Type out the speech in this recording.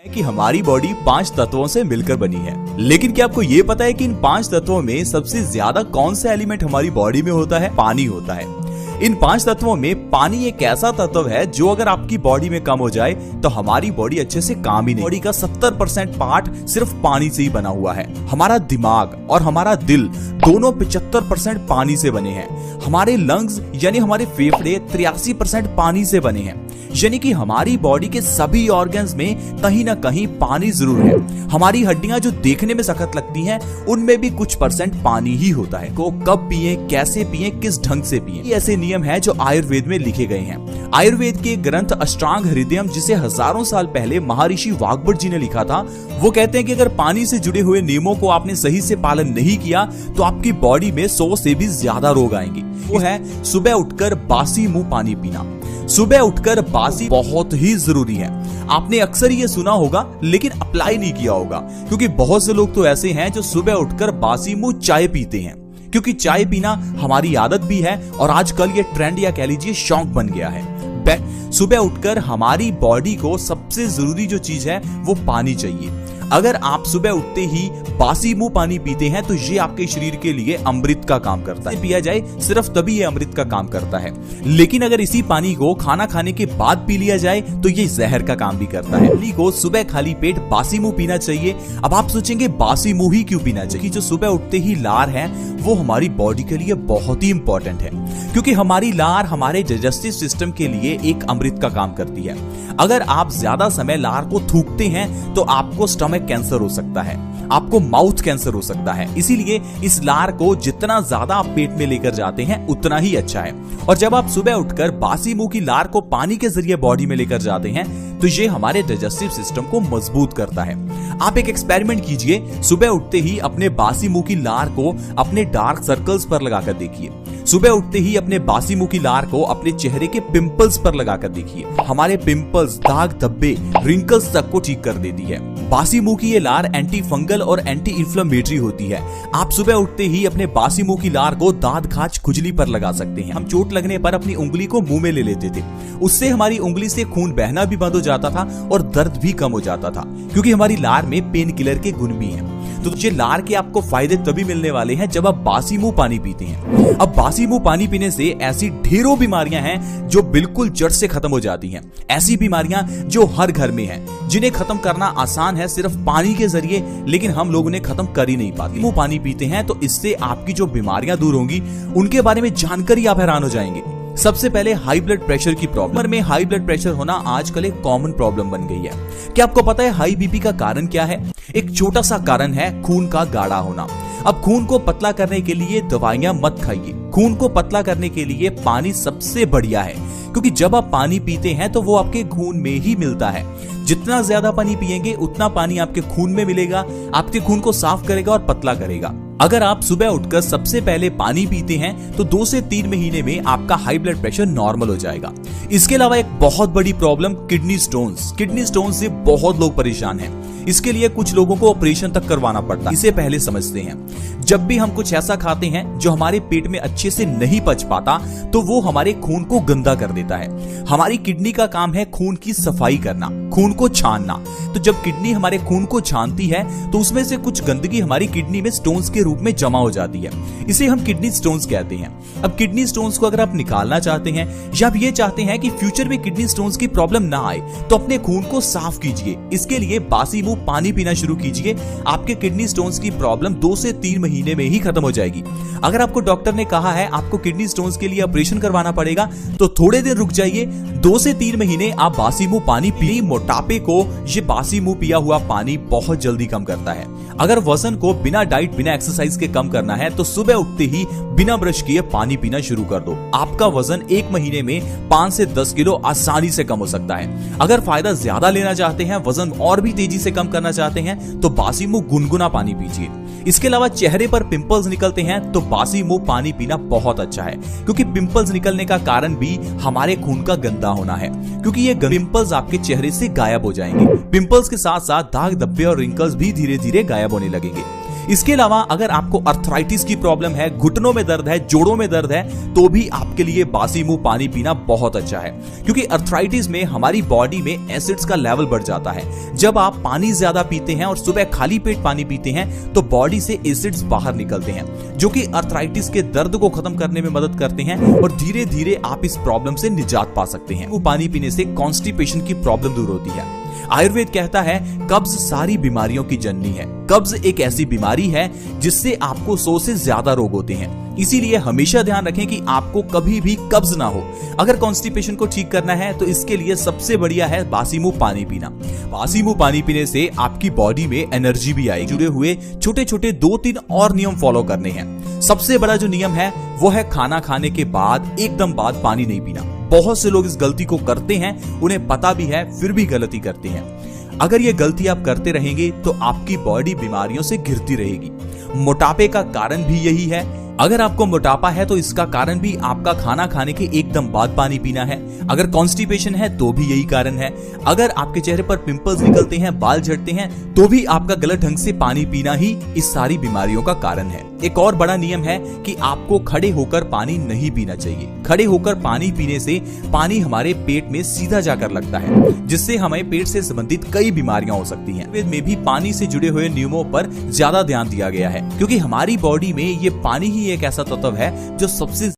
है कि हमारी बॉडी 5 तत्वों से मिलकर बनी है, लेकिन क्या आपको ये पता है कि इन 5 तत्वों में सबसे ज्यादा कौन सा एलिमेंट हमारी बॉडी में होता है? पानी होता है। इन 5 तत्वों में पानी एक ऐसा तत्व है जो अगर आपकी बॉडी में कम हो जाए तो हमारी बॉडी अच्छे से काम ही नहीं। बॉडी का 70% पार्ट सिर्फ पानी से ही बना हुआ है। हमारा दिमाग और हमारा दिल दोनों 75% पानी से बने हैं। हमारे लंग्स यानी हमारे फेफड़े 83% पानी से बने हैं। यानी कि हमारी बॉडी के सभी ऑर्गन्स में कहीं ना कहीं पानी जरूर है। हमारी हड्डियां जो देखने में सख्त लगती हैं, उनमें भी कुछ % पानी ही होता है। को कब पिए, कैसे पिए, किस ढंग से पिए, ये ऐसे नियम है जो आयुर्वेद में लिखे गए हैं। आयुर्वेद के ग्रंथ अष्टांग हृदयम, जिसे हजारों साल पहले महर्षि वाग्भट जी ने लिखा था, वो कहते हैं कि अगर पानी से जुड़े हुए नियमों को आपने सही से पालन नहीं किया तो आपकी बॉडी में 100 से भी ज्यादा रोग आएंगे। वो है सुबह उठकर बासी मुंह पानी पीना। सुबह उठकर बासी बहुत ही जरूरी है। आपने अक्सर ये सुना होगा लेकिन अप्लाई नहीं किया होगा, क्योंकि बहुत से लोग तो ऐसे हैं जो सुबह उठकर बासी मुंह चाय पीते हैं, क्योंकि चाय पीना हमारी आदत भी है और आजकल ये ट्रेंड या कह लीजिए शौक बन गया है। सुबह उठकर हमारी बॉडी को सबसे जरूरी जो चीज है वो पानी चाहिए। अगर आप सुबह उठते ही बासी मुंह पानी पीते हैं तो ये आपके शरीर के लिए अमृत का काम करता है। पिया जाए सिर्फ तभी ये अमृत का काम करता है, लेकिन अगर इसी पानी को खाना खाने के बाद पी लिया जाए तो ये जहर का काम भी करता है। पानी को सुबह खाली पेट बासी मुंह पीना चाहिए। अब आप सोचेंगे बासी मुंह ही क्यों पीना चाहिए? जो सुबह उठते ही लार है वो हमारी बॉडी के लिए बहुत ही इंपॉर्टेंट है, क्योंकि हमारी लार हमारे डाइजेस्टिव सिस्टम के लिए एक अमृत का काम करती है। अगर आप ज्यादा समय लार को थूकते हैं तो आपको स्टमक कैंसर हो सकता है, आपको माउथ कैंसर हो सकता है। इसीलिए इस लार को जितना ज्यादा आप पेट में लेकर जाते हैं उतना ही अच्छा है। और जब आप सुबह उठकर बासी मुंह की लार को पानी के जरिए बॉडी में लेकर जाते हैं तो ये हमारे डाइजेस्टिव सिस्टम को मजबूत करता है। आप एक एक्सपेरिमेंट कीजिए, सुबह उठते ही अपने बासी मुंह की लार को अपने डार्क सर्कल्स पर लगाकर देखिए। सुबह उठते ही अपने बासी मुंह की लार को अपने चेहरे के पिंपल्स पर लगाकर देखिए। हमारे पिंपल्स, दाग, धब्बे, रिंकल्स तक को ठीक कर देती है। बासी मुंह की ये लार एंटी फंगल और एंटी इन्फ्लेमेटरी होती है। आप सुबह उठते ही अपने बासी मुंह की लार को दांत, खाज, खुजली पर लगा सकते हैं। हम चोट लगने पर अपनी उंगली को मुंह में ले लेते थे, उससे हमारी उंगली से खून बहना भी बंद हो जाता था और दर्द भी कम हो जाता था, क्योंकि हमारी लार में पेन किलर के गुण भी हैं। तो ये लार के आपको फायदे तभी मिलने वाले हैं जब आप बासी मुंह पानी पीते हैं। अब बासी मुंह पानी पीने से ऐसी ढेरों बीमारियां हैं जो बिल्कुल जड़ से खत्म हो जाती हैं। ऐसी बीमारियां जो हर घर में हैं, जिन्हें खत्म करना आसान है सिर्फ पानी के जरिए, लेकिन हम लोग उन्हें खत्म कर ही नहीं पाते। मुंह पानी पीते हैं तो इससे आपकी जो बीमारियां दूर होंगी उनके बारे में जानकर ही आप हैरान हो जाएंगे। सबसे पहले हाई ब्लड प्रेशर की प्रॉब्लम में हाई ब्लड प्रेशर होना आजकल एक कॉमन प्रॉब्लम बन गई है। क्या आपको पता है हाई बीपी का कारण क्या है? एक छोटा सा कारण है खून का गाढ़ा होना। अब खून को पतला करने के लिए दवाइयां मत खाइए। खून को पतला करने के लिए पानी सबसे बढ़िया है, क्योंकि जब आप पानी पीते हैं तो वो आपके खून में ही मिलता है। जितना ज्यादा पानी पिएंगे उतना पानी आपके खून में मिलेगा, आपके खून को साफ करेगा और पतला करेगा। अगर आप सुबह उठकर सबसे पहले पानी पीते हैं तो 2 से 3 महीने में आपका हाई ब्लड प्रेशर नॉर्मल हो जाएगा। इसके अलावा एक बहुत बड़ी problem kidney stones. Kidney stones से बहुत लोग परेशान हैं। इसके लिए कुछ लोगों को ऑपरेशन तक करवाना पड़ता है। इसे पहले समझते हैं। जब भी हम कुछ ऐसा खाते हैं जो हमारे पेट में अच्छे से नहीं पच पाता तो वो हमारे खून को गंदा कर देता है। हमारी किडनी का काम है खून की सफाई करना, खून को छानना। तो जब किडनी हमारे खून को छानती है तो उसमें से कुछ गंदगी हमारी किडनी में स्टोन्स के रूप में जमा हो जाती है। इसे हम किडनी स्टोन्स कहते हैं। अब किडनी स्टोन्स को अगर आप निकालना चाहते हैं या आप ये चाहते हैं कि फ्यूचर में किडनी स्टोन्स की प्रॉब्लम ना आए तो अपने खून को साफ कीजिए। इसके लिए बासी मुंह पानी पीना शुरू कीजिए। आपके किडनी स्टोन्स की प्रॉब्लम 2 से 3 महीने में ही खत्म हो जाएगी। अगर आपको डॉक्टर ने कहा है आपको किडनी स्टोन्स के लिए ऑपरेशन करवाना पड़ेगा तो थोड़े दिन रुक जाइए। 2 से 3 महीने आप बासी मुंह पानी पिए। मोटापे को ये बासी मुंह पिया हुआ पानी बहुत जल्दी कम करता है। अगर वजन को बिना डाइट, बिना एक्सरसाइज के कम करना है तो सुबह उठते ही बिना ब्रश किए पानी पीना शुरू कर दो। आपका वजन 1 महीने में 5 से 10 किलो आसानी से कम हो सकता है। अगर फायदा ज्यादा लेना चाहते हैं, वजन और भी तेजी से कम करना चाहते हैं तो बासी मुंह गुनगुना पानी पीजिए। इसके अलावा चेहरे पर पिंपल्स निकलते हैं तो बासी मुंह पानी पीना बहुत अच्छा है, क्योंकि पिंपल्स निकलने का कारण भी हमारे खून का गंदा होना है, क्योंकि ये पिंपल्स आपके चेहरे से गायब हो जाएंगे। पिंपल्स के साथ साथ दाग, धब्बे और रिंकल्स भी धीरे धीरे गायब होने लगेंगे। इसके अलावा अगर आपको अर्थराइटिस की प्रॉब्लम है, घुटनों में दर्द है, जोड़ों में दर्द है, तो भी आपके लिए बासी मुंह पानी पीना बहुत अच्छा है, क्योंकि अर्थराइटिस में हमारी बॉडी में एसिड्स का लेवल बढ़ जाता है। जब आप पानी ज्यादा पीते हैं और सुबह खाली पेट पानी पीते हैं तो बॉडी से एसिड्स बाहर निकलते हैं, जो कि अर्थराइटिस के दर्द को खत्म करने में मदद करते हैं और धीरे धीरे आप इस प्रॉब्लम से निजात पा सकते हैं। वो पानी पीने से कॉन्स्टिपेशन की प्रॉब्लम दूर होती है। आयुर्वेद कहता है कब्ज सारी बीमारियों की जननी है। कब्ज एक ऐसी बीमारी है जिससे आपको 100 से ज्यादा रोग होते हैं, इसीलिए हमेशा ध्यान रखें कि आपको कभी भी कब्ज ना हो। अगर कॉन्स्टिपेशन को ठीक करना है तो इसके लिए सबसे बढ़िया है बासी मुंह पानी पीना। बासी मुंह पानी पीने से आपकी बॉडी में एनर्जी भी आएगी। जुड़े हुए छोटे छोटे 2-3 और नियम फॉलो करने हैं। सबसे बड़ा जो नियम है वो है खाना खाने के बाद एकदम बाद पानी नहीं पीना। बहुत से लोग इस गलती को करते हैं, उन्हें पता भी है फिर भी गलती करते हैं। अगर ये गलती आप करते रहेंगे तो आपकी बॉडी बीमारियों से घिरती रहेगी। मोटापे का कारण भी यही है। अगर आपको मोटापा है तो इसका कारण भी आपका खाना खाने के एकदम बाद पानी पीना है। अगर कॉन्स्टिपेशन है तो भी यही कारण है। अगर आपके चेहरे पर पिंपल्स निकलते हैं, बाल झड़ते हैं, तो भी आपका गलत ढंग से पानी पीना ही इस सारी बीमारियों का कारण है। एक और बड़ा नियम है कि आपको खड़े होकर पानी नहीं पीना चाहिए। खड़े होकर पानी पीने से पानी हमारे पेट में सीधा जाकर लगता है, जिससे हमें पेट से संबंधित कई बीमारियां हो सकती हैं। आयुर्वेद में भी पानी से जुड़े हुए नियमों पर ज्यादा ध्यान दिया गया है, क्योंकि हमारी बॉडी में ये पानी ही एक ऐसा तत्व है जो सबसे